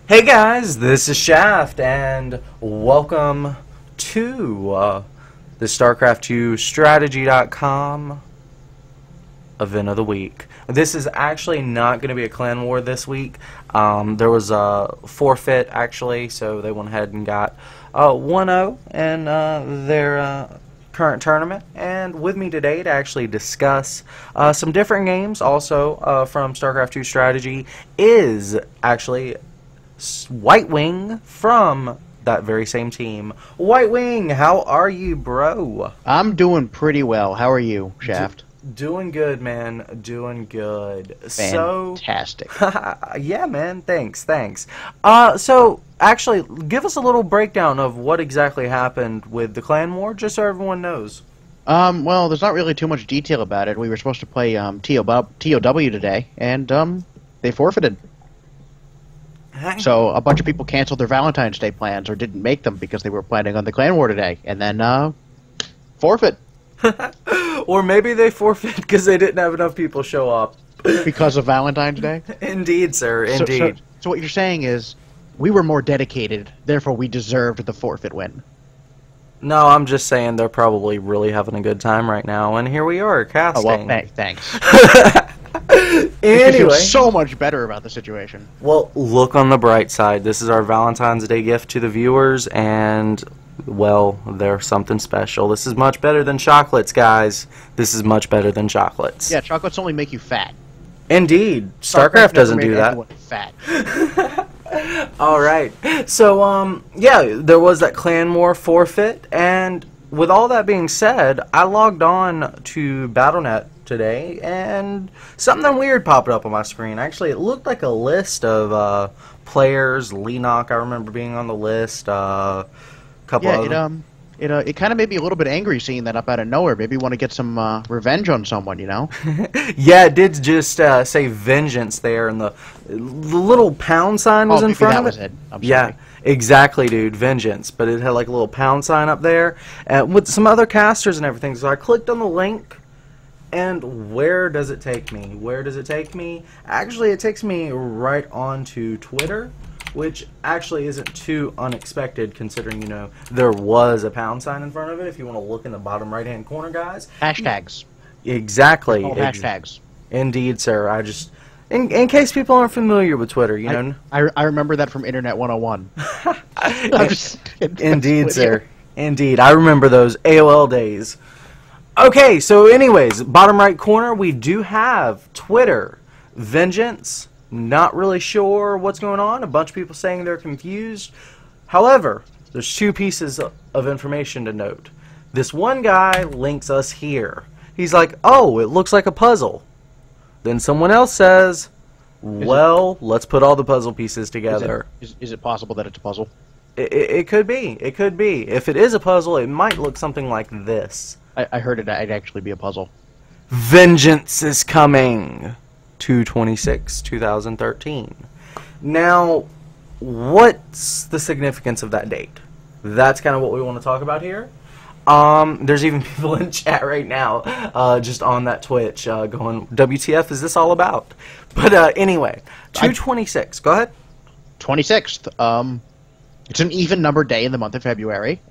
Hey guys, this is Shaft, and welcome to the StarCraft 2 Strategy.com event of the week. This is actually not going to be a clan war this week. There was a forfeit, actually, so they went ahead and got 1-0 in their current tournament. And with me today to actually discuss some different games, also from StarCraft 2 Strategy, is actually White Wing from that very same team. White Wing, how are you, bro? I'm doing pretty well. How are you, Shaft? Doing good, man. Doing good. Fantastic. Yeah, man. Thanks. So, actually, give us a little breakdown of what exactly happened with the clan war, just so everyone knows. Well, there's not really too much detail about it. We were supposed to play TOW today, and they forfeited. So a bunch of people canceled their Valentine's Day plans or didn't make them because they were planning on the clan war today, and then forfeit. Or maybe they forfeit because they didn't have enough people show up. Because of Valentine's Day? Indeed, sir. Indeed. So what you're saying is we were more dedicated, therefore we deserved the forfeit win. No, I'm just saying they're probably really having a good time right now, and here we are casting. Oh, well, thanks. Anyway, I feel so much better about the situation. Well, look on the bright side. This is our Valentine's Day gift to the viewers, and, well, they're something special. This is much better than chocolates, guys. This is much better than chocolates. Yeah, chocolates only make you fat. Indeed. StarCraft doesn't do that. Fat. Alright. So, yeah, there was that clan war forfeit, and with all that being said, I logged on to Battle.net today, and something weird popped up on my screen. Actually, it looked like a list of players. Leenock, I remember being on the list. Couple of it kind of made me a little bit angry seeing that up out of nowhere. Maybe you want to get some revenge on someone, you know? Yeah, it did just say vengeance there, and the little pound sign was in front of it. That was it. I'm sorry. Yeah, exactly, dude. Vengeance, but it had like a little pound sign up there, with some other casters and everything. So I clicked on the link. And where does it take me? Where does it take me? Actually, it takes me right onto Twitter, which actually isn't too unexpected considering, you know, there was a pound sign in front of it. If you want to look in the bottom right-hand corner, guys. Hashtags. Exactly. Hashtags. Indeed, sir. I just... In case people aren't familiar with Twitter, you know. I remember that from Internet 101. Indeed, sir. Indeed. I remember those AOL days. Okay, so anyways, bottom right corner, we do have Twitter. Vengeance, not really sure what's going on. A bunch of people saying they're confused. However, there's two pieces of information to note. This one guy links us here. He's like, oh, it looks like a puzzle. Then someone else says, well, let's put all the puzzle pieces together. Is it possible that it's a puzzle? It could be. It could be. If it is a puzzle, it might look something like this. I heard it'd actually be a puzzle. Vengeance is coming. 2/26/2013. Now, what's the significance of that date? That's kind of what we want to talk about here. There's even people in chat right now, just on that Twitch, going, WTF is this all about? But anyway, 2/26. Go ahead. 26th. It's an even number day in the month of February.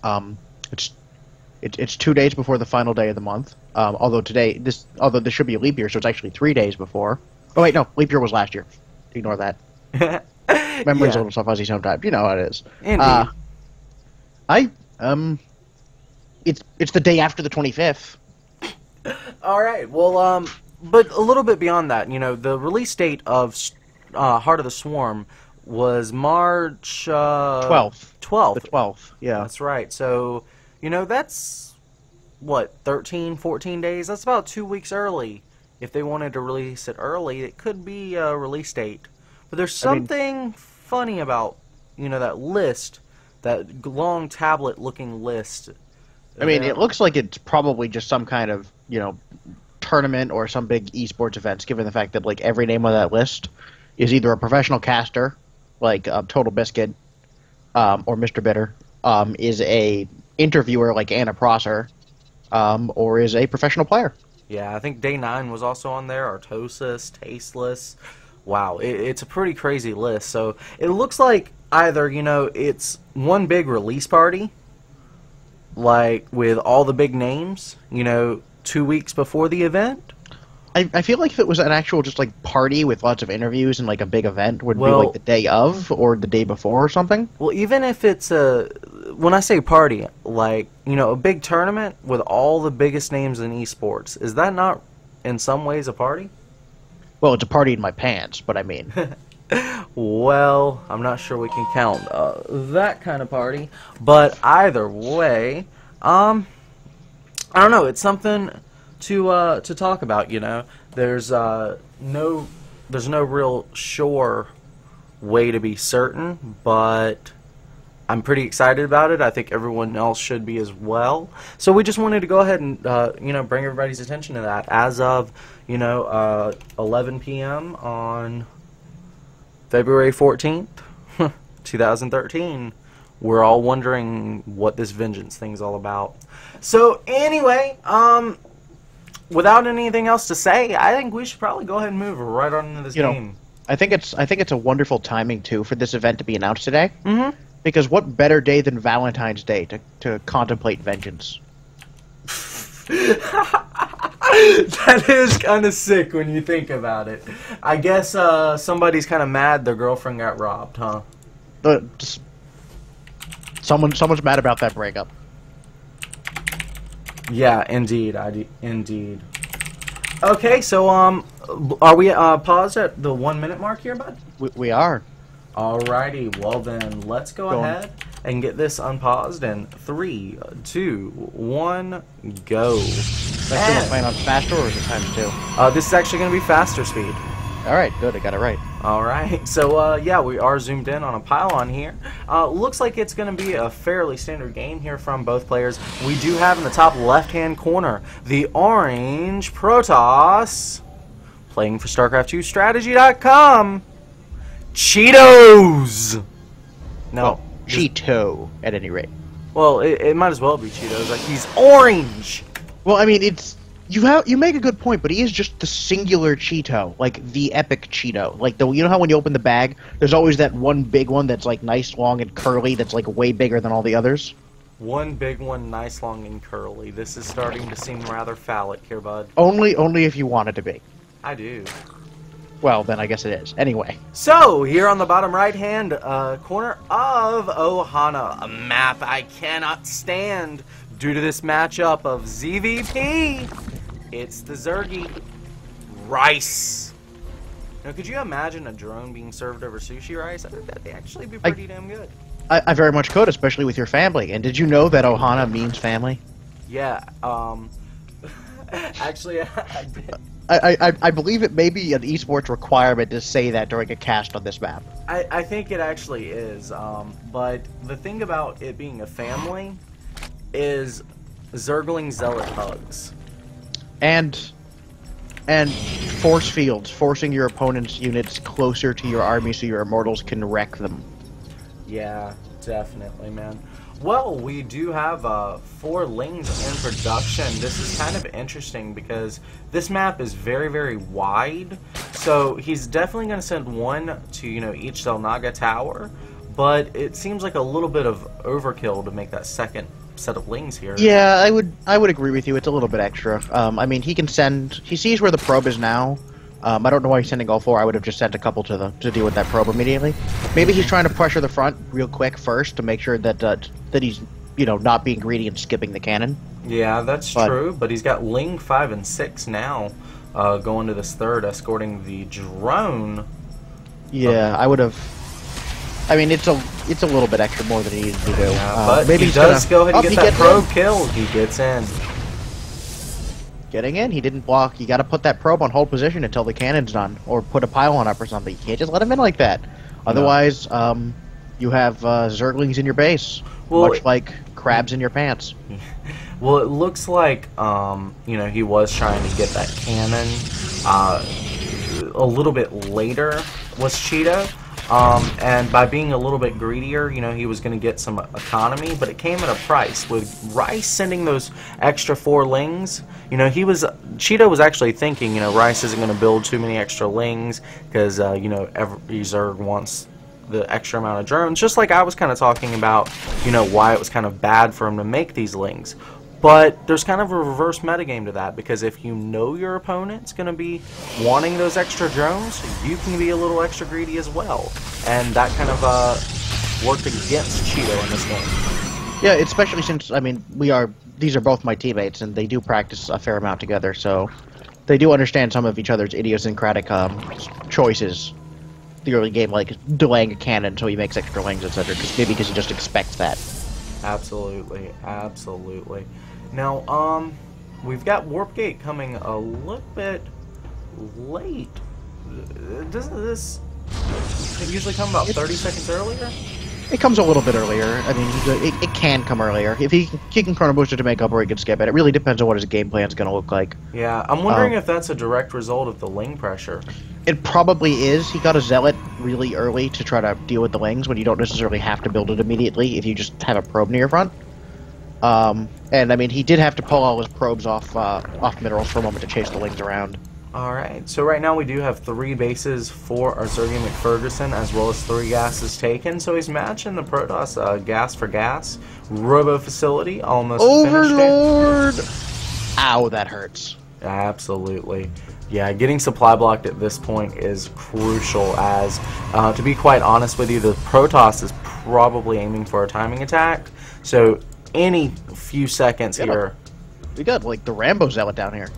It's 2 days before the final day of the month. Although this should be a leap year, so it's actually 3 days before. Oh wait, no, leap year was last year. Ignore that. Memory's a little so fuzzy sometimes. You know how it is. Indeed. It's the day after the 25th. All right. Well, but a little bit beyond that, you know, the release date of Heart of the Swarm was March 12th. 12th. The 12th. Yeah. That's right. So you know, that's, what, 13, 14 days? That's about 2 weeks early. If they wanted to release it early, it could be a release date. But there's something funny about, you know, that list, that long tablet-looking list. I mean, it looks like it's probably just some kind of, you know, tournament or some big esports events, given the fact that, like, every name on that list is either a professional caster, like Total Biscuit, or Mr. Bitter, is a interviewer like Anna Prosser, or is a professional player. Yeah, I think Day 9 was also on there, Artosis, Tasteless. Wow, it's a pretty crazy list. So it looks like either, you know, it's one big release party, like with all the big names, you know, 2 weeks before the event. I feel like if it was an actual just like party with lots of interviews and like a big event would be like the day of or the day before or something. Well, even if it's when I say party, like, you know, a big tournament with all the biggest names in esports, is that not in some ways a party? Well, it's a party in my pants, but I mean. Well, I'm not sure we can count that kind of party, but either way, I don't know. It's something to talk about. You know, there's no real sure way to be certain, but I'm pretty excited about it. I think everyone else should be as well. So we just wanted to go ahead and you know, bring everybody's attention to that. As of, you know, 11 p.m. on February 14th, 2013, we're all wondering what this Vengeance thing's all about. So anyway, without anything else to say, I think we should probably go ahead and move right on into this game. I think it's a wonderful timing too for this event to be announced today. Mm-hmm. Because what better day than Valentine's Day to contemplate vengeance? That is kind of sick when you think about it. I guess somebody's kind of mad their girlfriend got robbed, huh? Someone's mad about that breakup. Yeah, indeed, indeed. Okay, so are we paused at the 1 minute mark here, bud? We are. Alrighty, well then, let's go ahead and get this unpaused in 3, 2, 1, go. Is that playing on faster or is it times 2? This is actually going to be faster speed. Alright, good, I got it right. Alright, so yeah, we are zoomed in on a pylon here. Looks like it's going to be a fairly standard game here from both players. We do have in the top left-hand corner the orange Protoss, playing for StarCraft2Strategy.com. Cheetos! No. Well, Cheeto, at any rate. Well, it might as well be Cheetos. Like, he's orange! Well, I mean, it's... You make a good point, but he is just the singular Cheeto. Like, the epic Cheeto. Like, you know how when you open the bag, there's always that one big one that's, like, nice, long, and curly that's, like, way bigger than all the others? One big one, nice, long, and curly. This is starting to seem rather phallic here, bud. Only if you want it to be. I do. Well, then I guess it is. Anyway. So, here on the bottom right-hand corner of Ohana, a map I cannot stand due to this matchup of ZVP. It's the Zergy rice. Now, could you imagine a drone being served over sushi rice? I think that'd actually be pretty damn good. I very much could, especially with your family. And did you know that Ohana means family? Yeah, actually, I did. I believe it may be an esports requirement to say that during a cast on this map. I think it actually is, but the thing about it being a family is Zergling Zealot hugs. And force fields, forcing your opponent's units closer to your army so your immortals can wreck them. Yeah, definitely, man. Well, we do have 4 Lings in production. This is kind of interesting because this map is very, very wide. So he's definitely going to send one to, you know, each Zelnaga tower. But it seems like a little bit of overkill to make that second set of Lings here. Yeah, I would agree with you. It's a little bit extra. I mean, he sees where the probe is now. I don't know why he's sending all 4. I would have just sent a couple to deal with that probe immediately. Maybe he's trying to pressure the front real quick first to make sure that that he's, you know, not being greedy and skipping the cannon. Yeah, that's true. But he's got Ling 5 and 6 now, going to this third, escorting the drone. Yeah, I would have. I mean, it's it's a little bit extra more than he needed to do. But maybe he does go ahead and get that probe kill. He gets in. Getting in, he didn't block. You got to put that probe on hold position until the cannon's done, or put a pylon up or something. You can't just let him in like that. Otherwise, you have Zerglings in your base, much like crabs in your pants. Well, it looks like you know, he was trying to get that cannon a little bit later was Cheeto. And by being a little bit greedier, you know, he was going to get some economy, but it came at a price. With Rice sending those extra 4 lings, you know, Cheeto was actually thinking, you know, Rice isn't going to build too many extra lings because, you know, every Zerg wants the extra amount of drones, just like I was kind of talking about, you know, why it was kind of bad for him to make these lings. But there's kind of a reverse metagame to that, because if you know your opponent's going to be wanting those extra drones, you can be a little extra greedy as well. And that kind of worked against Cheeto in this game. Yeah, especially since, I mean, these are both my teammates, and they do practice a fair amount together, so they do understand some of each other's idiosyncratic choices. The early game, like delaying a cannon so he makes extra lanes, etc. Maybe because he just expects that. Absolutely, absolutely. Now, we've got Warp Gate coming a little bit late. Doesn't this usually come about 30 seconds earlier? It comes a little bit earlier. I mean, it can come earlier. If he can Chrono Boost it to make up, or he can skip it. It really depends on what his game plan is going to look like. Yeah, I'm wondering if that's a direct result of the ling pressure. It probably is. He got a Zealot really early to try to deal with the lings when you don't necessarily have to build it immediately if you just have a probe near your front. And I mean, he did have to pull all his probes off minerals for a moment to chase the lings around. Alright, so right now we do have 3 bases for our Sergey McFerguson, as well as 3 gases taken. So he's matching the Protoss gas for gas. Robo facility almost Overlord! Finished. Ow, that hurts. Absolutely. Yeah, getting supply blocked at this point is crucial, as, to be quite honest with you, the Protoss is probably aiming for a timing attack. So any few seconds here... We got, like, the Rambo Zealot down here.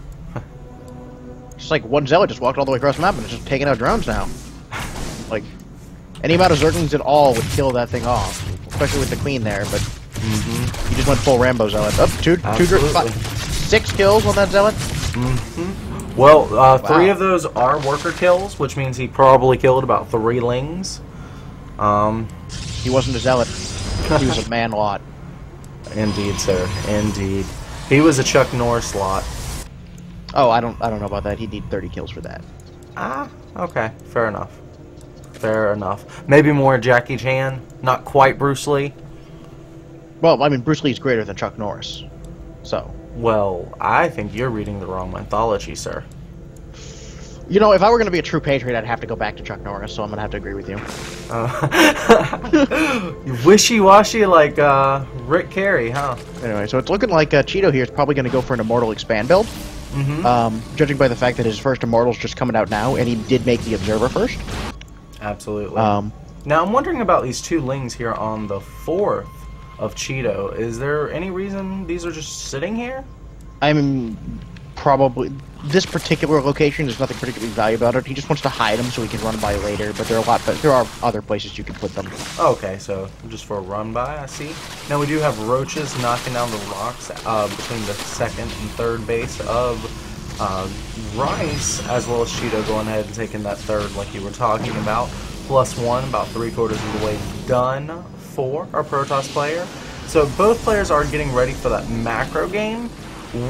Just like one Zealot just walked all the way across the map and is just taking out drones now. Like, any amount of Zerglings at all would kill that thing off, especially with the Queen there, but he just went full Rambo Zealot. Up, 6 kills on that Zealot? Well, 3 of those are worker kills, which means he probably killed about 3 lings. He wasn't a Zealot. He was a man lot. Indeed, sir. Indeed. He was a Chuck Norris lot. Oh, I don't know about that. He'd need 30 kills for that. Ah, okay. Fair enough. Fair enough. Maybe more Jackie Chan, not quite Bruce Lee. Well, I mean, Bruce Lee's greater than Chuck Norris. So. Well, I think you're reading the wrong mythology, sir. You know, if I were going to be a true patriot, I'd have to go back to Chuck Norris, so I'm going to have to agree with you. Wishy-washy like Rick Carey, huh? Anyway, so it's looking like Cheeto here is probably going to go for an Immortal Expand build. Judging by the fact that his first Immortal's just coming out now, and he did make the Observer first. Absolutely. Now, I'm wondering about these 2 lings here on the 4th of Cheeto. Is there any reason these are just sitting here? I'm probably... This particular location, there's nothing particularly valuable about it. He just wants to hide them so he can run by later, but there are other places you can put them. Okay, so just for a run by, I see. Now we do have roaches knocking down the rocks between the 2nd and 3rd base of Rice, as well as Cheeto going ahead and taking that 3rd like you were talking about. +1, about 3/4 of the way done for our Protoss player. So both players are getting ready for that macro game.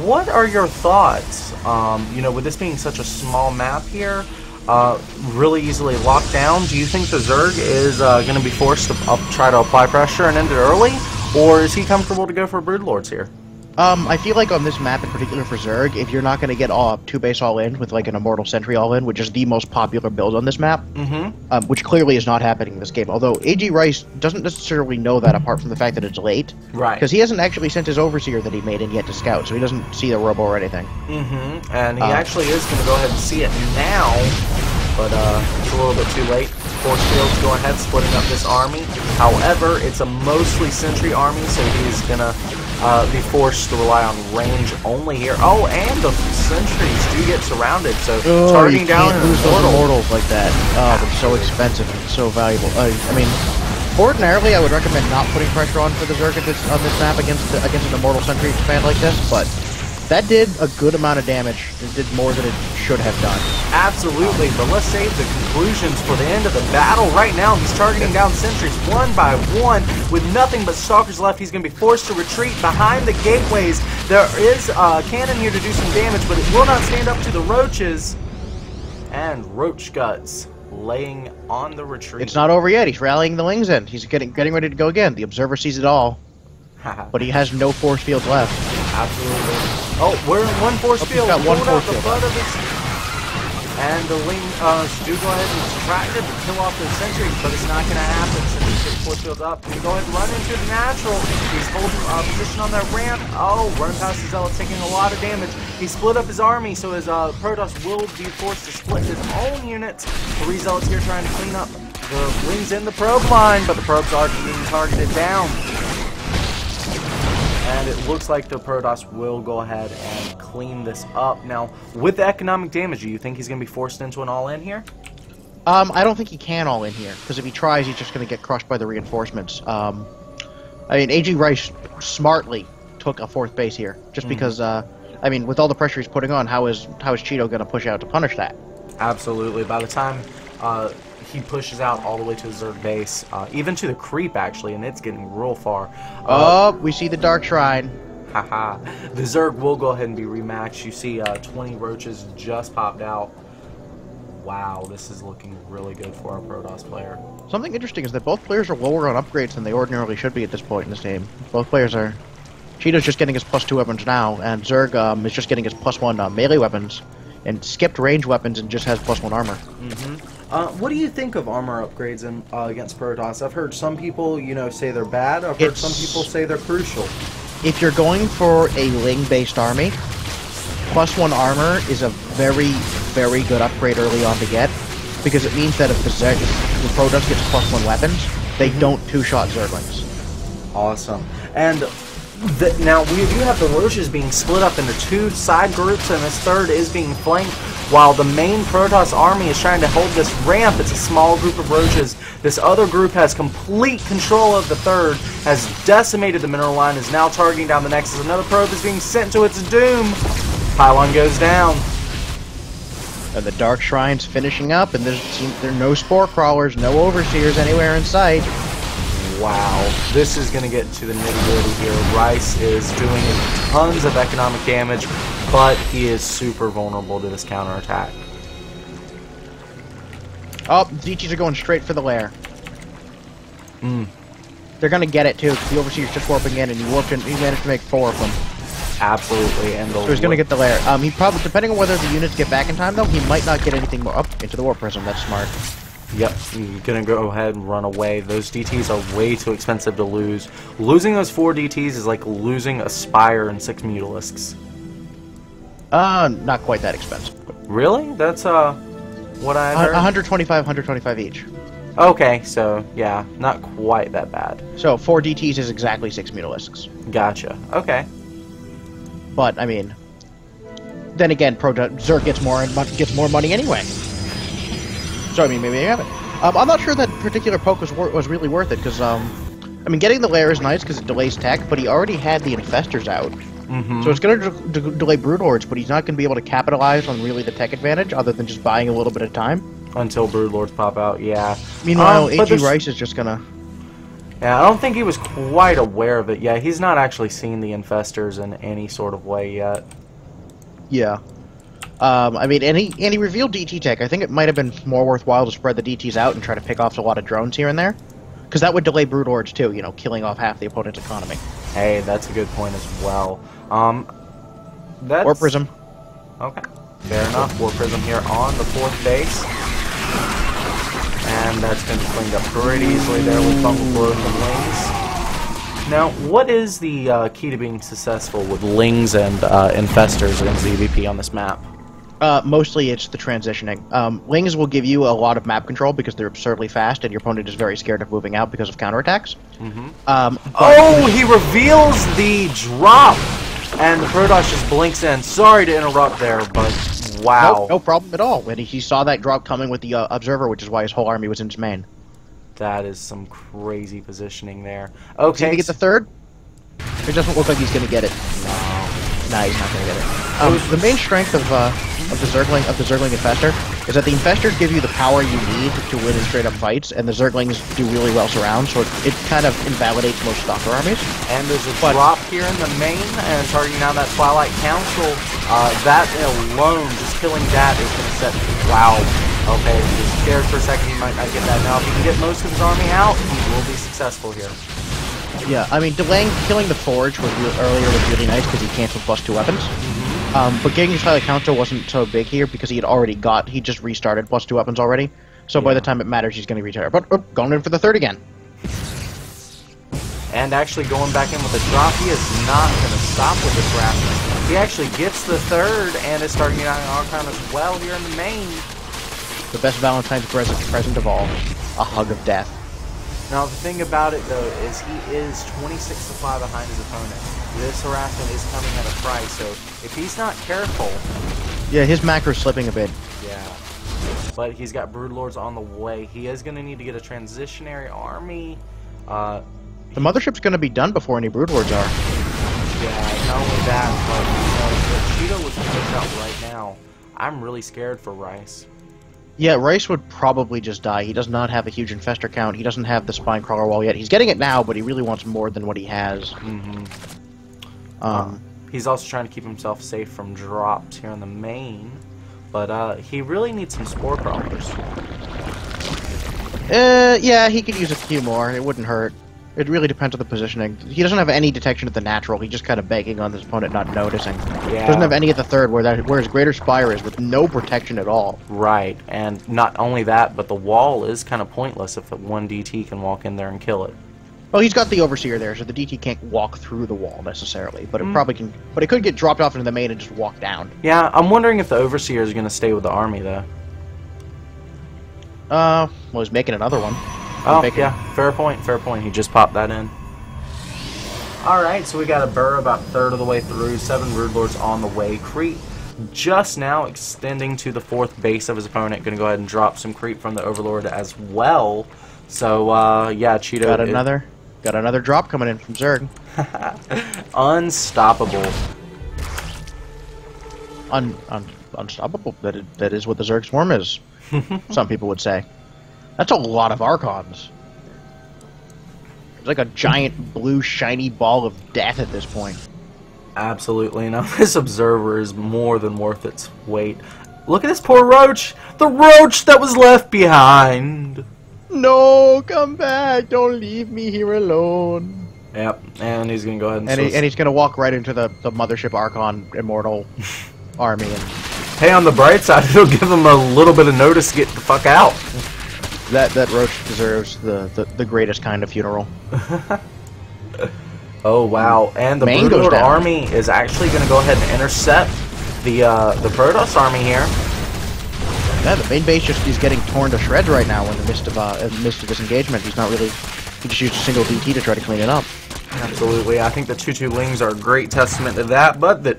What are your thoughts, you know, with this being such a small map here, really easily locked down, do you think the Zerg is going to be forced to try to apply pressure and end it early, or is he comfortable to go for Broodlords here? I feel like on this map in particular for Zerg, if you're not going to get 2 base all-in with like an Immortal Sentry all-in, which is the most popular build on this map, which clearly is not happening in this game, although AG Rice doesn't necessarily know that apart from the fact that it's late. Right. Because he hasn't actually sent his Overseer that he made in yet to scout, so he doesn't see the Robo or anything. And he actually is going to go ahead and see it now, but it's a little bit too late. Force Field's going ahead, splitting up this army. However, it's a mostly Sentry army, so he's going to be forced to rely on range only here. Oh, and the Sentries do get surrounded, so targeting down an Immortals like that. Oh, they're so expensive and so valuable. I mean, Ordinarily, I would recommend not putting pressure on for the Zerg on this map against an Immortal Sentry expand like this, but that did a good amount of damage. It did more than it should have done. Absolutely, but let's save the conclusions for the end of the battle. Right now, he's targeting down sentries one by one. With nothing but Stalkers left, he's going to be forced to retreat behind the gateways. There is a cannon here to do some damage, but it will not stand up to the Roaches. And Roach Guts laying on the retreat. It's not over yet. He's rallying the Lings in. He's getting ready to go again. The Observer sees it all. But he has no force fields left. Absolutely. Oh, we're in one force field. He's got one force field. And the Ling do go ahead and distract it to kill off those sentries, but it's not going to happen. Sentries get force field up. Can go ahead and run into the natural. He's holding position on that ramp. Oh, run past his Zealot, taking a lot of damage. He split up his army, so his Protoss will be forced to split his own units. 3 Zealots here trying to clean up the Lings in the probe line, but the probes are being targeted down. And it looks like the Protoss will go ahead and clean this up. Now, with the economic damage, do you think he's going to be forced into an all-in here? I don't think he can all-in here, because if he tries, he's just going to get crushed by the reinforcements. I mean, A.G. Rice smartly took a 4th base here, just because, I mean, with all the pressure he's putting on, how is Cheeto going to push out to punish that? Absolutely. By the time he pushes out all the way to the Zerg base, even to the creep, actually, and it's getting real far. Oh, we see the Dark Shrine. Haha. The Zerg will go ahead and be rematched. You see 20 Roaches just popped out. Wow, this is looking really good for our Protoss player. Something interesting is that both players are lower on upgrades than they ordinarily should be at this point in this game. Both players are... Cheeto's just getting his +2 weapons now, and Zerg is just getting his +1 melee weapons, and skipped range weapons and just has +1 armor. What do you think of armor upgrades against Protoss? I've heard some people, say they're bad. I've heard some people say they're crucial. If you're going for a Ling-based army, +1 armor is a very, very good upgrade early on to get, because it means that if the Protoss gets +1 weapons, they don't two-shot Zerglings. Awesome. And now we do have the Roaches being split up into 2 side groups, and this 3rd is being flanked, while the main Protoss army is trying to hold this ramp. It's a small group of Roaches. This other group has complete control of the 3rd, has decimated the mineral line, is now targeting down the Nexus. Another probe is being sent to its doom. Pylon goes down. And the Dark Shrine's finishing up, and there are no Spore Crawlers, no Overseers anywhere in sight. Wow, this is going to get to the nitty-gritty here. Rice is doing tons of economic damage, but he is super vulnerable to this counterattack. Oh, DTs are going straight for the lair. They're going to get it, too, because the Overseer's just warping in, and he managed to make 4 of them. Absolutely. And so he's going to get the lair. He probably, depending on whether the units get back in time, though, he might not get anything more up into the Warp Prism. That's smart. Yep, you're gonna go ahead and run away. Those DTs are way too expensive to lose. Losing those 4 DTs is like losing a Spire and 6 Mutalisks. Not quite that expensive. Really? That's what I heard? 125 each. Okay, so yeah, not quite that bad. So 4 DTs is exactly 6 Mutalisks. Gotcha. Okay. But I mean, then again, Zerg gets more money anyway. So, I mean, maybe they have it. I'm not sure that particular poke was really worth it, because, I mean, getting the lair is nice because it delays tech, but he already had the Infestors out. So it's going to delay Broodlords, but he's not going to be able to capitalize on really the tech advantage, other than just buying a little bit of time. Until Broodlords pop out, yeah. Meanwhile, A.G. Rice is just going to... Yeah, I don't think he was quite aware of it yet. He's not actually seen the Infestors in any sort of way yet. Yeah. I mean, and he revealed DT tech. I think it might have been more worthwhile to spread the DTs out and try to pick off a lot of drones here and there. Because that would delay Broodlords too, killing off half the opponent's economy. Hey, that's a good point as well. Warp Prism. Okay, fair enough. Warp Prism here on the 4th base. And that's been cleaned up pretty easily there with Fungal Growth and Lings. Now, what is the key to being successful with Lings and Infestors against EVP on this map? Mostly it's the transitioning. Lings will give you a lot of map control because they're absurdly fast, and your opponent is very scared of moving out because of counterattacks. Oh, he reveals the drop! And the Protoss just blinks in. Sorry to interrupt there, but wow. No problem at all. And he saw that drop coming with the Observer, which is why his whole army was in his main. That is some crazy positioning there. Is he Okay. gonna get the third? It doesn't look like he's gonna get it. No, he's not gonna get it. The main strength of the Zergling Infestor is that the Infestors give you the power you need to win in straight up fights, and the Zerglings do really well surround, so it kind of invalidates most Stalker armies. And there's a drop here in the main, and targeting down that Twilight Council. That alone, just killing that is going to set. Wow. Okay, just scared for a second. He might not get that. Now, if he can get most of his army out, he will be successful here. Yeah, I mean, killing the Forge earlier was really nice because he canceled +2 weapons. But getting his Twilight Council wasn't so big here because he just restarted +2 weapons already. So by the time it matters, he's going to retire. But going in for the third again. And actually going back in with a drop, he is not going to stop with this harassment. He actually gets the third and is starting out an Archon as well here in the main. The best Valentine's present of all, a hug of death. Now the thing about it though is he is 26 supply behind his opponent. This harassment is coming at a price, so if he's not careful... Yeah, his macro's slipping a bit. Yeah. But he's got Broodlords on the way. He is going to need to get a transitionary army. The Mothership's going to be done before any Broodlords are. Yeah, not only that, but if Cheeto was to push out right now, I'm really scared for Rice. Yeah, Rice would probably just die. He does not have a huge Infestor count. He doesn't have the Spinecrawler wall yet. He's getting it now, but he really wants more than what he has. He's also trying to keep himself safe from drops here in the main, but he really needs some Spore Crawlers. Yeah, he could use a few more. It wouldn't hurt. It really depends on the positioning. He doesn't have any detection at the natural. He's just kind of banking on his opponent not noticing. Yeah. Doesn't have any at the third, where his Greater Spire is with no protection at all. Right, and not only that, but the wall is kind of pointless if one DT can walk in there and kill it. Well, he's got the Overseer there, so the DT can't walk through the wall necessarily, but it probably can. But it could get dropped off into the main and just walk down. Yeah, I'm wondering if the Overseer is going to stay with the army though. Well, he's making another one. Oh, yeah, fair point, fair point. He just popped that in. Alright, so we got a burrow about a third of the way through, 7 Broodlords on the way. Creep just now extending to the 4th base of his opponent. Going to go ahead and drop some creep from the Overlord as well. So, yeah, Cheeto... Got another drop coming in from Zerg. Unstoppable. Unstoppable. That is what the Zerg Swarm is. Some people would say. That's a lot of Archons. It's like a giant blue shiny ball of death at this point. Absolutely. Now this Observer is more than worth its weight. Look at this poor Roach! The Roach that was left behind! No, come back! Don't leave me here alone. Yep, and he's gonna go ahead and he's gonna walk right into the Mothership Archon Immortal army. And hey, on the bright side, it'll give him a little bit of notice to get the fuck out. That Roach deserves the greatest kind of funeral. Oh wow! And the Broodlord army is actually going to go ahead and intercept the Protoss army here. Yeah, the main base just is getting torn to shreds right now in the midst of this engagement. He's not really. He just used a single DT to try to clean it up. Absolutely, I think the 2/2 Lings are a great testament to that, but that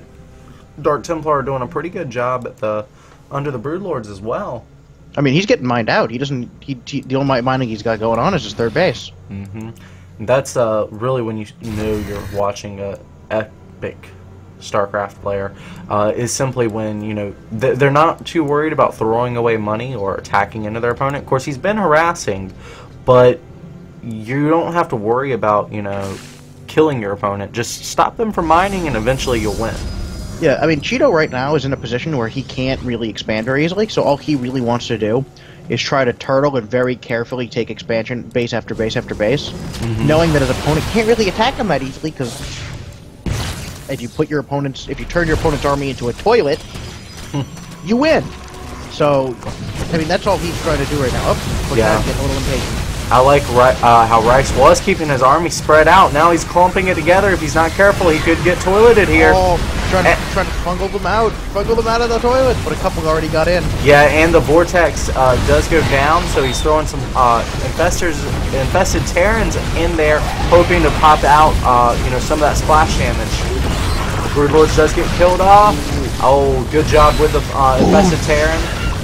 Dark Templar are doing a pretty good job at under the Broodlords as well. I mean, he's getting mined out. He doesn't. The only mining he's got going on is his third base. Mm-hmm. That's really when you know you're watching a epic StarCraft player. Is simply when they're not too worried about throwing away money or attacking into their opponent. Of course, he's been harassing, but you don't have to worry about killing your opponent. Just stop them from mining, and eventually you'll win. Yeah, I mean, Cheeto right now is in a position where he can't really expand very easily, so all he really wants to do is try to turtle and very carefully take expansion base after base after base, knowing that his opponent can't really attack him that easily, because if you turn your opponent's army into a toilet, you win. So, I mean, that's all he's trying to do right now. Yeah. Getting a little impatient. I like how Rice was keeping his army spread out. Now he's clumping it together. If he's not careful, he could get toileted here. Oh, trying to fungal them out of the toilet, but a couple already got in. Yeah, and the Vortex does go down, so he's throwing some infested Terrans in there, hoping to pop out, some of that splash damage. Broodlords does get killed off. Oh, good job with the infested Terran.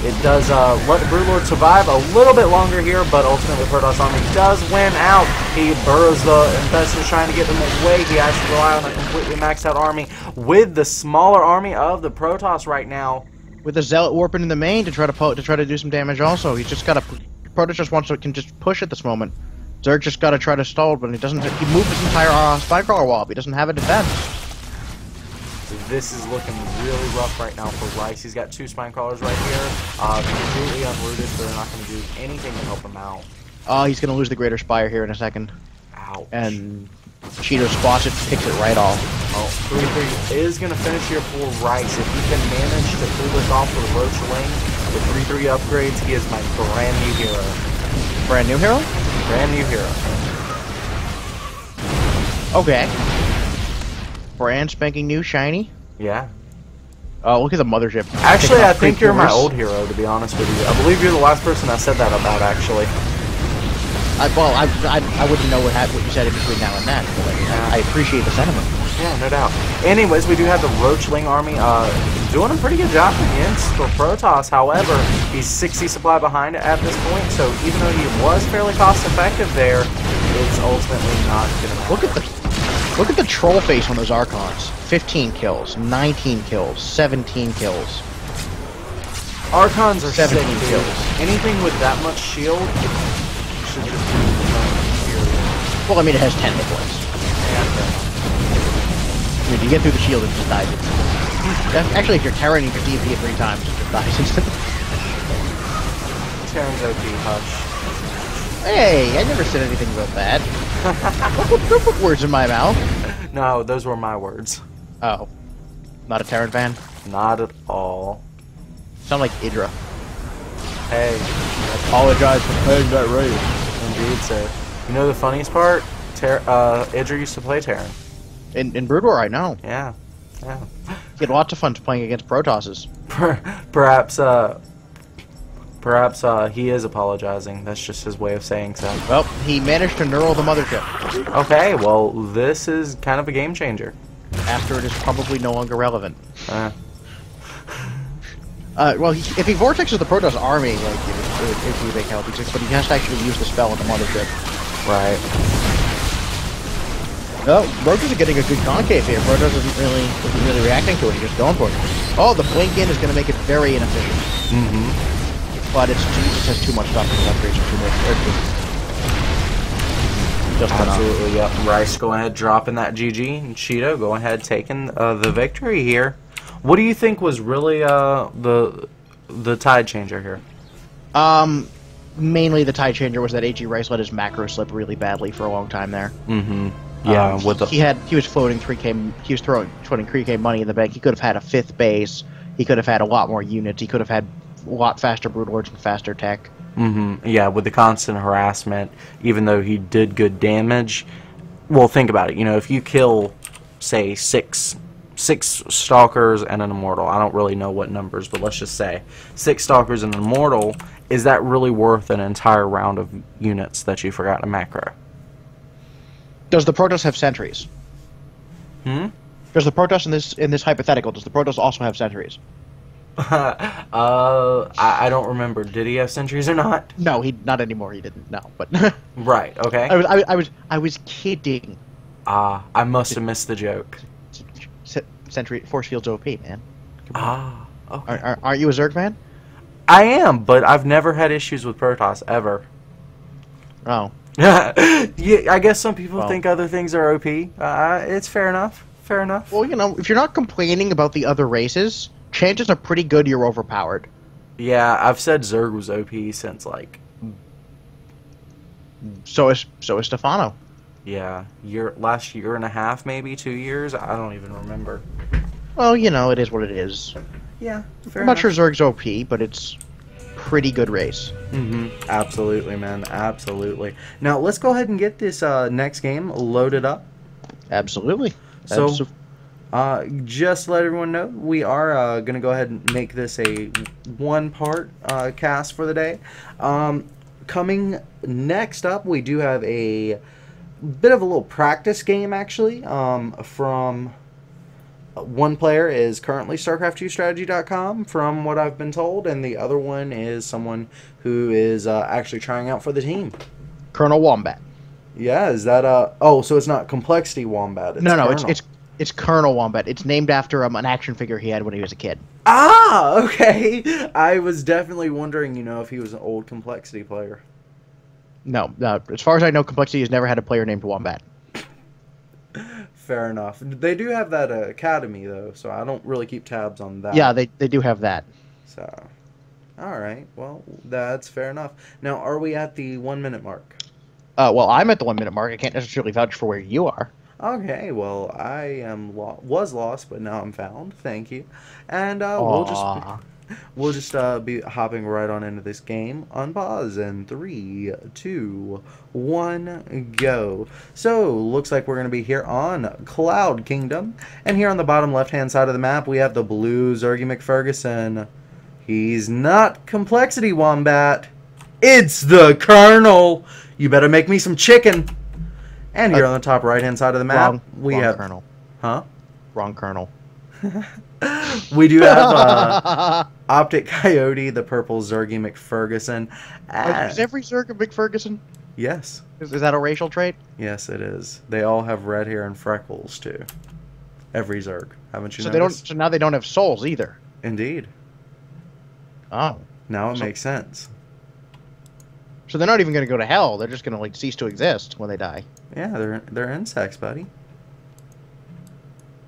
It does let the Broodlord survive a little bit longer here, but ultimately Protoss Army does win out. He burrows the Infestors trying to get them away. He has to rely on a completely maxed out army with the smaller army of the Protoss right now. With the Zealot warping in the main to try to do some damage also. He's just got to... Protoss just can just push at this moment. Zerg just got to try to stall, but he doesn't... He moved his entire Spycrawler wall up. He doesn't have a defense. This is looking really rough right now for Rice. He's got 2 Spinecrawlers right here. Completely unrooted, so they're not going to do anything to help him out. He's going to lose the Greater Spire here in a second. Ouch. And Cheeto spots it, picks it right off. Oh, 3-3 is going to finish here for Rice. If he can manage to pull this off with a Roach Lane, with 3-3 upgrades, he is my brand new hero. Brand new hero? Brand new hero. Okay. Brand spanking new shiny. Yeah. Oh, look at the mothership. Actually, I think you're my old hero, to be honest with you. I believe you're the last person I said that about, actually. I wouldn't know what you said in between now and then, but I appreciate the sentiment. Yeah, no doubt. Anyways, we do have the Roachling army doing a pretty good job against for Protoss. However, he's 60 supply behind at this point, so even though he was fairly cost-effective there, it's ultimately not going to matter. Look at the troll face on those Archons. 15 kills, 19 kills, 17 kills. Archons are 17 sick, kills. Anything with that much shield should just be inferior. Well, I mean, it has 10 hit points. I mean, you get through the shield and just dies instantly. Actually, if you're Terran, you can DP it 3 times and just dies instantly. Terran's OP, hush. Hey, I never said anything about that. Don't put words in my mouth. No, those were my words. Oh. Not a Terran fan? Not at all. Sound like Idra. Hey. I apologize for playing that raid. Indeed, sir. You know the funniest part? Idra used to play Terran. In Brood War, I know. Yeah. Yeah. He had lots of fun playing against Protosses. Perhaps he is apologizing. That's just his way of saying so. Well, he managed to neural the mothership. Okay, well, this is kind of a game changer. After it is probably no longer relevant. Well, if he vortexes the Protoss army, like, it would be a big help, but he has to actually use the spell on the mothership. Right. Well, Roach is getting a good concave here. Protoss isn't really reacting to it. He's just going for it. Oh, the blink in is going to make it very inefficient. Mm-hmm. But it just has too much stuff and upgrades are too much. Just absolutely, yep. Rice going ahead dropping that GG, and Cheeto going ahead taking the victory here. What do you think was really the tide changer here? Mainly the tide changer was that AG Rice let his macro slip really badly for a long time there. Mm-hmm. Yeah, with the he was floating 3K. He was throwing 3K money in the bank. He could have had a 5th base. He could have had a lot more units. He could have had a lot faster Broodlords and faster tech. Mm-hmm. Yeah, with the constant harassment, even though he did good damage. Well, think about it. You know, if you kill, say, six Stalkers and an Immortal, I don't really know what numbers, but let's just say 6 Stalkers and an Immortal, is that really worth an entire round of units that you forgot in a macro? Does the Protoss have sentries? Does the Protoss in this hypothetical, does the Protoss also have sentries? I don't remember. Did he have sentries or not? No, not anymore. He didn't. No, but right. Okay. I was kidding. I must have missed the joke. Sentry force field's OP, man. Okay. Aren't you a Zerg fan? I am, but I've never had issues with Protoss ever. Oh. Yeah, I guess some people think other things are OP. It's fair enough. Fair enough. Well, you know, if you're not complaining about the other races, chances are pretty good you're overpowered. Yeah, I've said Zerg was OP since, like... So is Stefano. Yeah, last year and a half, maybe 2 years. I don't even remember. Well, you know, it is what it is. Yeah, fair I'm not sure Zerg's OP, but it's pretty good race. Mm-hmm. Absolutely, man. Absolutely. Now, let's go ahead and get this next game loaded up. Absolutely. So, just to let everyone know, we are going to go ahead and make this a one-part cast for the day. Coming next up, we do have a bit of a little practice game, actually, from one player is currently StarCraft2Strategy.com, from what I've been told, and the other one is someone who is actually trying out for the team. Colonel Wombat. Yeah, is that oh, so it's not Complexity Wombat? It's No, Colonel. it's Colonel Wombat. It's named after an action figure he had when he was a kid. Ah, okay. I was definitely wondering, if he was an old Complexity player. No, as far as I know, Complexity has never had a player named Wombat. Fair enough. They do have that academy, though, so I don't really keep tabs on that. Yeah, they do have that. So, all right. Well, that's fair enough. Now, are we at the 1 minute mark? Well, I'm at the 1 minute mark. I can't necessarily vouch for where you are. Okay, well, I am was lost, but now I'm found. Thank you. And we'll just be hopping right on into this game. Unpause in 3, 2, 1, go. So, looks like we're going to be here on Cloud Kingdom. And here on the bottom left-hand side of the map, we have the blue Zergy McFerguson. He's not Complexity Wombat. It's the Colonel. You better make me some chicken. And here on the top right-hand side of the map, we have Colonel. Huh? Wrong Colonel. We do have Optic Coyote, the purple Zergy McFerguson. Is every Zerg a McFerguson? Yes. Is that a racial trait? Yes, it is. They all have red hair and freckles, too. Every Zerg. Haven't you noticed? So now they don't have souls, either. Indeed. Oh. Now it makes sense. So they're not even going to go to hell. They're just going to, like, cease to exist when they die. Yeah, they're insects, buddy.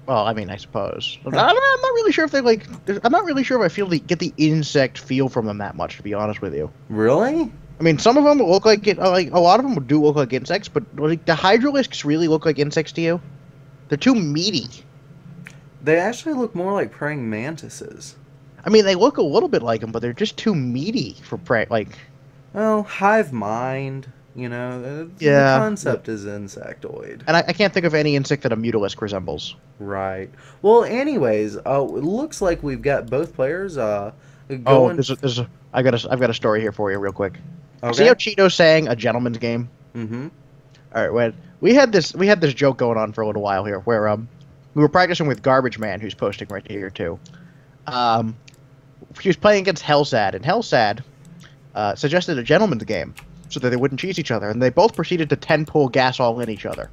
Well, I mean, I suppose. I'm not really sure if they like. I'm not really sure if I get the insect feel from them that much, to be honest with you. Really? I mean, some of them look like like a lot of them do look like insects, but like the Hydralisks really look like insects to you. They're too meaty. They actually look more like praying mantises. I mean, they look a little bit like them, but they're just too meaty for prey. Like, well, hive mind. The concept is insectoid. And I can't think of any insect that a Mutalisk resembles. Right. Well, anyways, it looks like we've got both players going... I've got a story here for you real quick. Okay. See how Cheeto sang a gentleman's game? Mm-hmm. All right, we had this joke going on for a little while here, where we were practicing with Garbage Man, who's posting right here too. He was playing against Hellsad, and Hellsad suggested a gentleman's game so that they wouldn't cheese each other, and they both proceeded to 10-pull gas all in each other.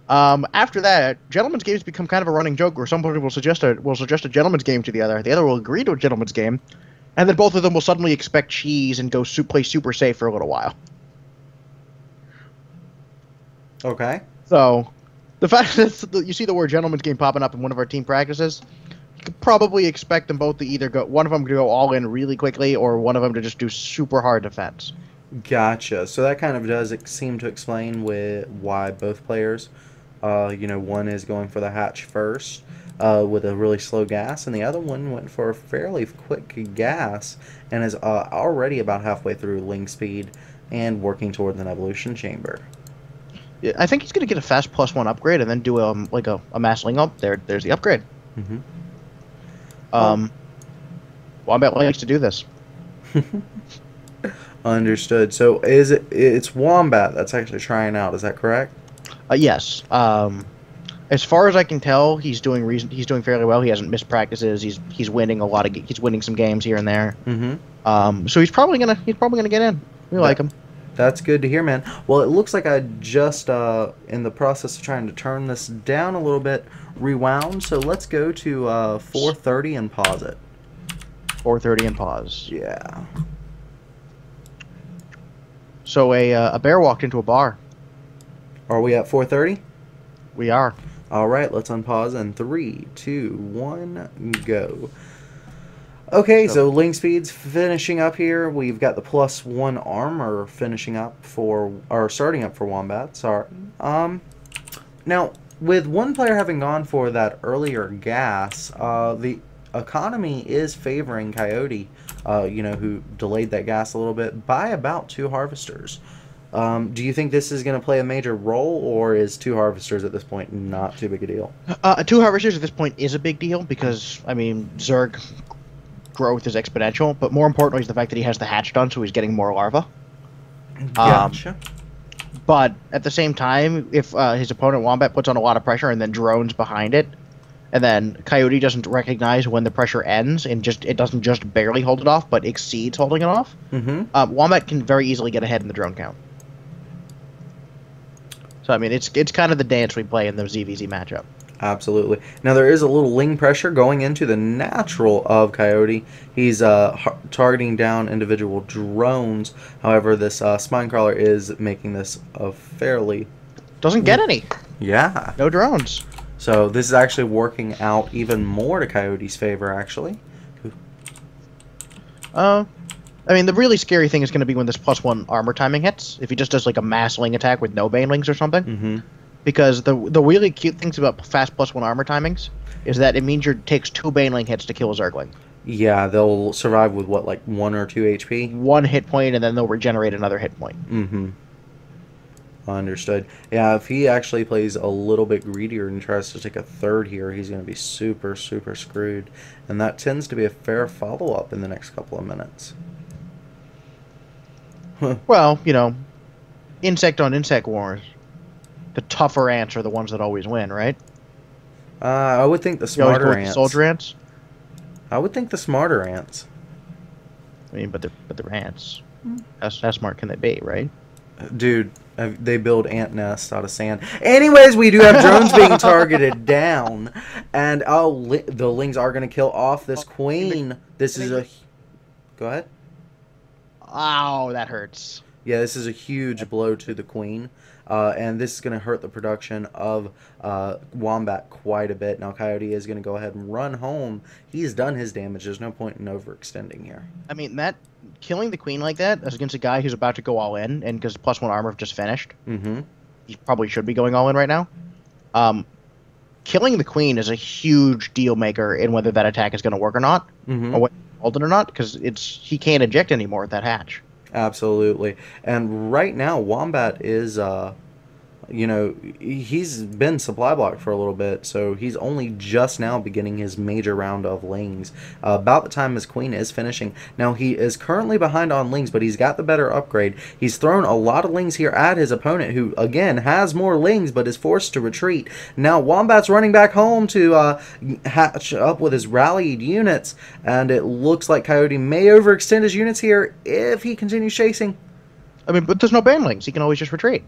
After that, gentlemen's games become kind of a running joke, where somebody will suggest a gentleman's game to the other will agree to a gentleman's game, and then both of them will suddenly expect cheese and go play super safe for a little while. Okay. So, the fact that you see the word gentleman's game popping up in one of our team practices, you could probably expect them both to either one of them to go all in really quickly, or one of them to just do super hard defense. Gotcha. So that kind of does seem to explain why both players, one is going for the hatch first with a really slow gas, and the other one went for a fairly quick gas and is already about halfway through Ling speed and working towards an evolution chamber. Yeah, I think he's going to get a fast +1 upgrade and then do a mass Ling up. There's the upgrade. Mm-hmm. Wombat likes to do this. Understood. So it's Wombat that's actually trying out, is that correct? Yes. As far as I can tell, he's doing fairly well. He hasn't missed practices. He's winning he's winning some games here and there. Mm-hmm. So he's probably gonna get in. We like him. That's good to hear, man. Well, it looks like I just in the process of trying to turn this down a little bit, rewound. So let's go to 4:30 and pause it. 4:30 and pause. Yeah. So a bear walked into a bar. Are we at 4:30? We are. All right, let's unpause in 3, 2, 1, go. Okay, so Ling speed's finishing up here. We've got the +1 armor finishing up starting up for Wombat. Sorry. Now, with one player having gone for that earlier gas, the economy is favoring Coyote, who delayed that gas a little bit by about 2 harvesters. Do you think this is going to play a major role, or is 2 harvesters at this point not too big a deal? 2 harvesters at this point is a big deal because, I mean, Zerg growth is exponential, but more importantly is the fact that he has the hatch done, so he's getting more larvae. Gotcha. But at the same time, if his opponent Wombat puts on a lot of pressure and then drones behind it, and then Coyote doesn't recognize when the pressure ends, and it doesn't just barely hold it off, but exceeds holding it off. Wombat can very easily get ahead in the drone count. So I mean, it's kind of the dance we play in the ZVZ matchup. Absolutely. Now there is a little Ling pressure going into the natural of Coyote. He's targeting down individual drones. However, this Spine Crawler is making this a fairly... Doesn't get any. Yeah. No drones. So this is actually working out even more to Coyote's favor, actually. I mean, the really scary thing is going to be when this +1 armor timing hits. If he just does like a mass Ling attack with no banelings or something. Because the really cute things about fast +1 armor timings is that it means it takes 2 baneling hits to kill a Zergling. Yeah, they'll survive with what, like 1 or 2 HP? 1 hit point, and then they'll regenerate another hit point. Understood. Yeah, if he actually plays a little bit greedier and tries to take a third here, he's going to be super, super screwed. And that tends to be a fair follow-up in the next couple of minutes. Well, you know, insect on insect wars, the tougher ants are the ones that always win, right? I would think the smarter ants. The soldier ants? I would think the smarter ants. I mean, but they're ants. How smart can they be, right? Dude, they build ant nests out of sand. Anyways, we do have drones being targeted down. And the Lings are going to kill off this queen. This is a... Go ahead. Ow, that hurts. Yeah, this is a huge blow to the queen. And this is going to hurt the production of Wombat quite a bit. Now, Coyote is going to go ahead and run home. He's done his damage. There's no point in overextending here. I mean, killing the queen like that as against a guy who's about to go all in, and because +1 armor just finished, he probably should be going all in right now. Killing the queen is a huge deal maker in whether that attack is going to work or not, or whether hold it or not, because he can't inject anymore at that hatch. Absolutely. And right now, Wombat is, you know, he's been supply blocked for a little bit, so he's only just now beginning his major round of Lings. About the time his queen is finishing. Now, he is currently behind on Lings, but he's got the better upgrade. He's thrown a lot of Lings here at his opponent, who, again, has more Lings, but is forced to retreat. Now, Wombat's running back home to hatch up with his rallied units, and it looks like Coyote may overextend his units here if he continues chasing. I mean, but there's no banelings. He can always just retreat.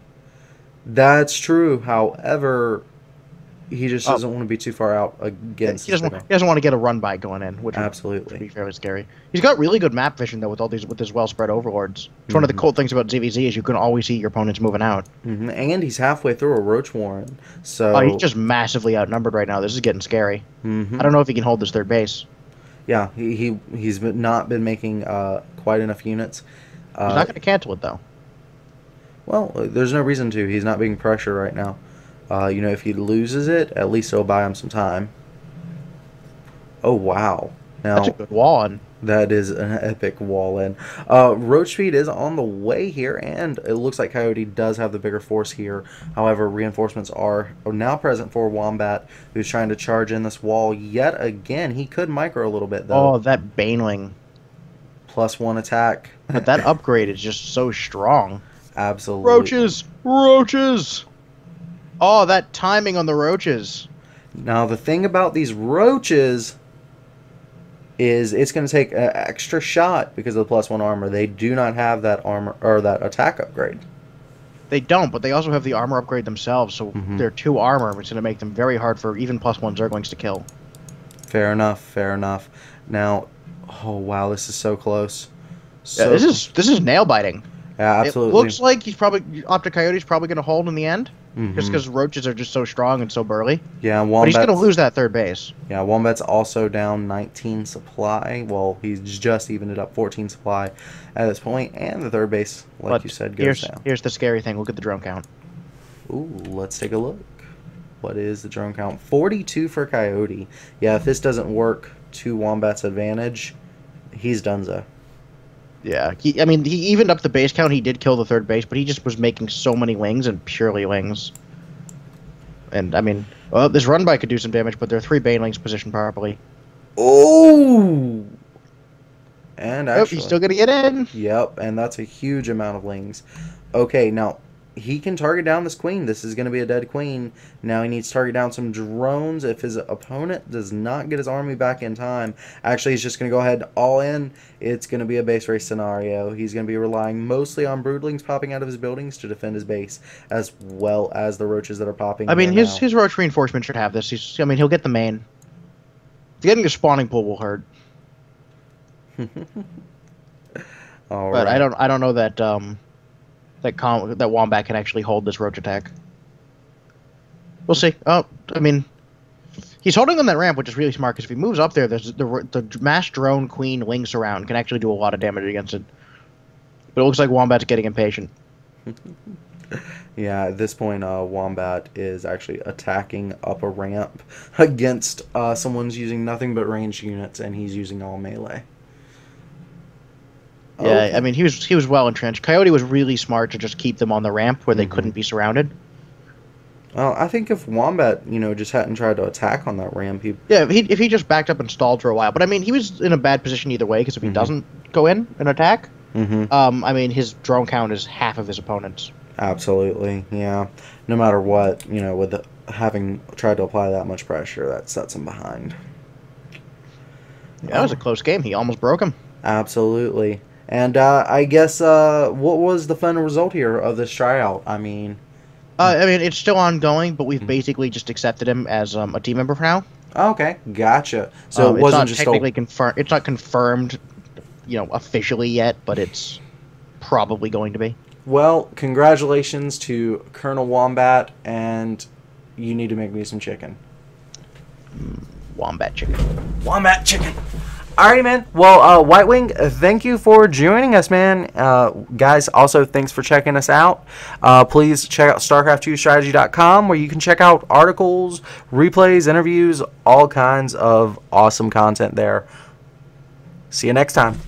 That's true. However, he just doesn't want to be too far out against. He doesn't want to get a run by going in, which would be fairly scary. He's got really good map vision though with his well spread overlords. It's one of the cool things about ZVZ is you can always see your opponents moving out. And he's halfway through a Roach Warren, so he's just massively outnumbered right now. This is getting scary. I don't know if he can hold this third base. Yeah, he's not been making quite enough units. He's not going to cancel it though. Well, there's no reason to. He's not being pressured right now. You know, if he loses it, at least it'll buy him some time. Oh, wow. Now, that's a good wall in. That is an epic wall in. Roach Speed is on the way here, and it looks like Coyote does have the bigger force here. However, reinforcements are now present for Wombat, who's trying to charge in this wall yet again. He could micro a little bit, though. Oh, that Baneling. +1 attack. But that upgrade is just so strong. Absolutely. Roaches! Oh, that timing on the roaches. Now, the thing about these roaches is it's going to take an extra shot because of the +1 armor. They do not have that armor or that attack upgrade. They don't, but they also have the armor upgrade themselves, so they're 2 armor, which is going to make them very hard for even +1 Zerglings to kill. Fair enough, fair enough. Now, oh wow, this is so close. So, yeah, this is nail biting. Yeah, absolutely. It looks like Optic Coyote's probably going to hold in the end, just because roaches are just so strong and so burly. Yeah, but he's going to lose that third base. Yeah, Wombat's also down 19 supply. Well, he's just evened it up 14 supply at this point, and the third base, like you said, goes down. Here's the scary thing. Look at the drone count. Ooh, let's take a look. What is the drone count? 42 for Coyote. Yeah, if this doesn't work to Wombat's advantage, he's donezo. Yeah, I mean, he evened up the base count. He did kill the third base, but he just was making so many Lings and purely Lings. And, I mean, well, this run by could do some damage, but there are 3 Banelings positioned properly. Oh! And actually... he's still going to get in. Yep, and that's a huge amount of Lings. Okay, now, he can target down this queen. This is going to be a dead queen. Now he needs to target down some drones. If his opponent does not get his army back in time, actually he's just going to go ahead all in. It's going to be a base race scenario. He's going to be relying mostly on broodlings popping out of his buildings to defend his base, as well as the roaches that are popping. I mean, his roach reinforcement should have this. He'll get the main. Getting a spawning pool will hurt. All but right. I don't know that that Wombat can actually hold this roach attack. We'll see. Oh, I mean, he's holding on that ramp, which is really smart, because if he moves up there, there's the mass drone queen links around can actually do a lot of damage against it. But it looks like Wombat's getting impatient. Yeah, at this point, Wombat is actually attacking up a ramp against someone's using nothing but ranged units, and he's using all melee. Yeah, I mean, he was well entrenched. Coyote was really smart to just keep them on the ramp where they couldn't be surrounded. Well, I think if Wombat, just hadn't tried to attack on that ramp, if he just backed up and stalled for a while. But I mean, he was in a bad position either way, because if he doesn't go in and attack, I mean, his drone count is half of his opponent's. Absolutely, yeah. No matter what, with having tried to apply that much pressure, that sets him behind. Yeah, that was a close game. He almost broke him. Absolutely. And I guess what was the final result here of this tryout? I mean, it's still ongoing, but we've basically just accepted him as a team member for now. Okay, gotcha. So it wasn't just technically confirmed. It's not confirmed, officially yet, but it's probably going to be. Well, congratulations to Colonel Wombat, and you need to make me some chicken. Wombat chicken. Wombat chicken. Alrighty, man. Well, White Wing, thank you for joining us, man. Guys, also, thanks for checking us out. Please check out StarCraft2Strategy.com, where you can check out articles, replays, interviews, all kinds of awesome content there. See you next time.